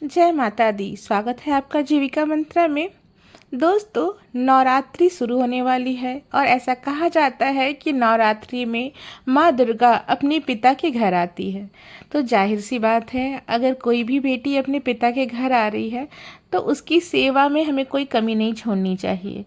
जय माता दी। स्वागत है आपका जीविका मंत्रा में। दोस्तों, नवरात्रि शुरू होने वाली है और ऐसा कहा जाता है कि नवरात्रि में माँ दुर्गा अपने पिता के घर आती है। तो जाहिर सी बात है, अगर कोई भी बेटी अपने पिता के घर आ रही है तो उसकी सेवा में हमें कोई कमी नहीं छोड़नी चाहिए।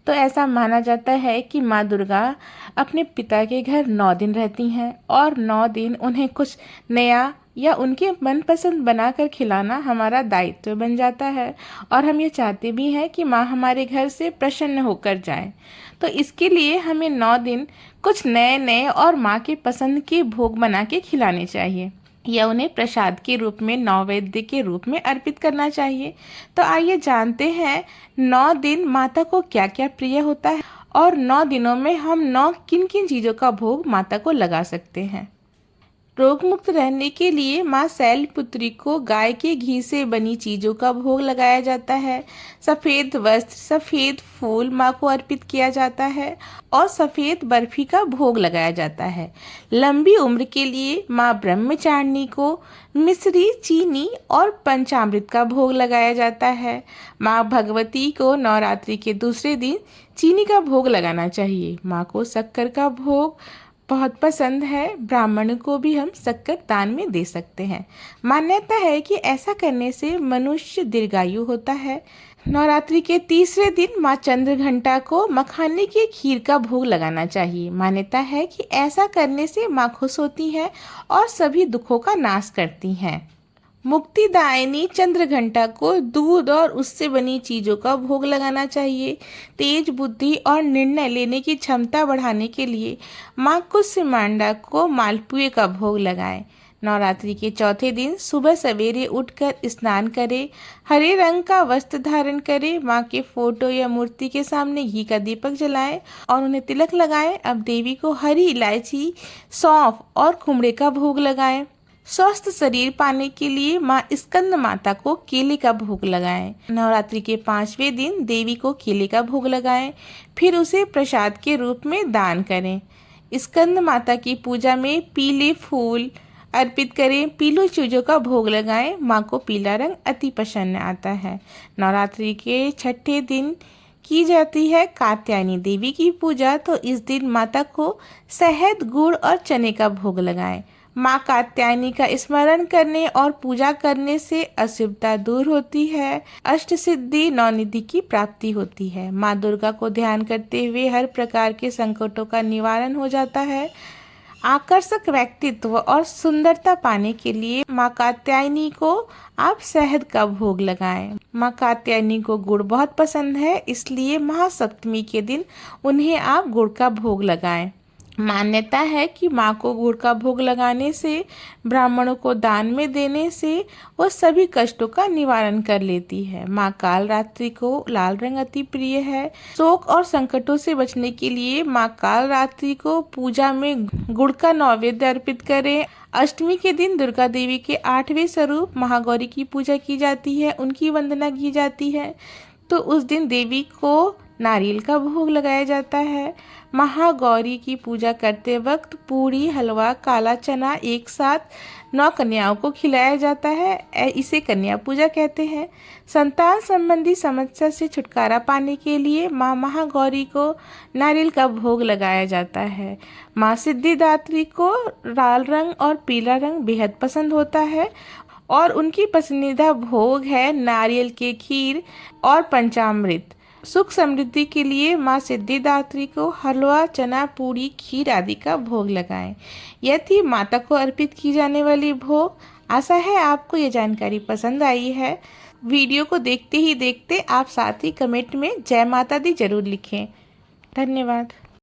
तो ऐसा माना जाता है कि माँ दुर्गा अपने पिता के घर 9 दिन रहती हैं और 9 दिन उन्हें कुछ नया या उनके मनपसंद बनाकर खिलाना हमारा दायित्व बन जाता है। और हम ये चाहते भी हैं कि माँ हमारे घर से प्रसन्न होकर जाए। तो इसके लिए हमें 9 दिन कुछ नए नए और माँ के पसंद के भोग बना के खिलाने चाहिए या उन्हें प्रसाद के रूप में नैवेद्य के रूप में अर्पित करना चाहिए। तो आइए जानते हैं 9 दिन माता को क्या क्या प्रिय होता है और 9 दिनों में हम 9 किन किन चीज़ों का भोग माता को लगा सकते हैं। रोग मुक्त रहने के लिए माँ शैलपुत्री को गाय के घी से बनी चीज़ों का भोग लगाया जाता है। सफ़ेद वस्त्र, सफ़ेद फूल माँ को अर्पित किया जाता है और सफ़ेद बर्फी का भोग लगाया जाता है। लंबी उम्र के लिए माँ ब्रह्मचारिणी को मिश्री, चीनी और पंचामृत का भोग लगाया जाता है। माँ भगवती को नवरात्रि के दूसरे दिन चीनी का भोग लगाना चाहिए। माँ को शक्कर का भोग बहुत पसंद है। ब्राह्मण को भी हम शक्कर दान में दे सकते हैं। मान्यता है कि ऐसा करने से मनुष्य दीर्घायु होता है। नवरात्रि के तीसरे दिन माँ चंद्रघंटा को मखाने की खीर का भोग लगाना चाहिए। मान्यता है कि ऐसा करने से माँ खुश होती हैं और सभी दुखों का नाश करती हैं। मुक्तिदायिनी चंद्रघंटा को दूध और उससे बनी चीज़ों का भोग लगाना चाहिए। तेज बुद्धि और निर्णय लेने की क्षमता बढ़ाने के लिए माँ कुष्मांडा को मालपुए का भोग लगाएं। नवरात्रि के चौथे दिन सुबह सवेरे उठकर स्नान करें, हरे रंग का वस्त्र धारण करें, माँ के फोटो या मूर्ति के सामने घी का दीपक जलाएं और उन्हें तिलक लगाएं। अब देवी को हरी इलायची, सौंफ और कुमड़े का भोग लगाएं। स्वस्थ शरीर पाने के लिए माँ स्कंद माता को केले का भोग लगाएं। नवरात्रि के 5वें दिन देवी को केले का भोग लगाएं, फिर उसे प्रसाद के रूप में दान करें। स्कंद माता की पूजा में पीले फूल अर्पित करें, पीली चीज़ों का भोग लगाएं। माँ को पीला रंग अति पसंद आता है। नवरात्रि के 6ठे दिन की जाती है कात्यायनी देवी की पूजा। तो इस दिन माता को शहद, गुड़ और चने का भोग लगाएं। माँ कात्यायनी का स्मरण करने और पूजा करने से अशुभता दूर होती है, अष्ट सिद्धि, नौनिधि की प्राप्ति होती है। माँ दुर्गा को ध्यान करते हुए हर प्रकार के संकटों का निवारण हो जाता है। आकर्षक व्यक्तित्व और सुंदरता पाने के लिए माँ कात्यायनी को आप शहद का भोग लगाएं। माँ कात्यायनी को गुड़ बहुत पसंद है, इसलिए महासप्तमी के दिन उन्हें आप गुड़ का भोग लगाएं। मान्यता है कि माँ को गुड़ का भोग लगाने से, ब्राह्मणों को दान में देने से वो सभी कष्टों का निवारण कर लेती है। माँ कालरात्रि को लाल रंग अति प्रिय है। शोक और संकटों से बचने के लिए माँ कालरात्रि को पूजा में गुड़ का नैवेद्य अर्पित करें। अष्टमी के दिन दुर्गा देवी के 8वें स्वरूप महागौरी की पूजा की जाती है, उनकी वंदना की जाती है। तो उस दिन देवी को नारियल का भोग लगाया जाता है। महागौरी की पूजा करते वक्त पूरी, हलवा, काला चना एक साथ 9 कन्याओं को खिलाया जाता है। इसे कन्या पूजा कहते हैं। संतान संबंधी समस्या से छुटकारा पाने के लिए माँ महागौरी को नारियल का भोग लगाया जाता है। माँ सिद्धिदात्री को लाल रंग और पीला रंग बेहद पसंद होता है और उनकी पसंदीदा भोग है नारियल की खीर और पंचामृत। सुख समृद्धि के लिए माँ सिद्धिदात्री को हलवा, चना, पूरी, खीर आदि का भोग लगाएं। यह थी माता को अर्पित की जाने वाली भोग। आशा है आपको ये जानकारी पसंद आई है। वीडियो को देखते ही देखते आप साथ ही कमेंट में जय माता दी जरूर लिखें। धन्यवाद।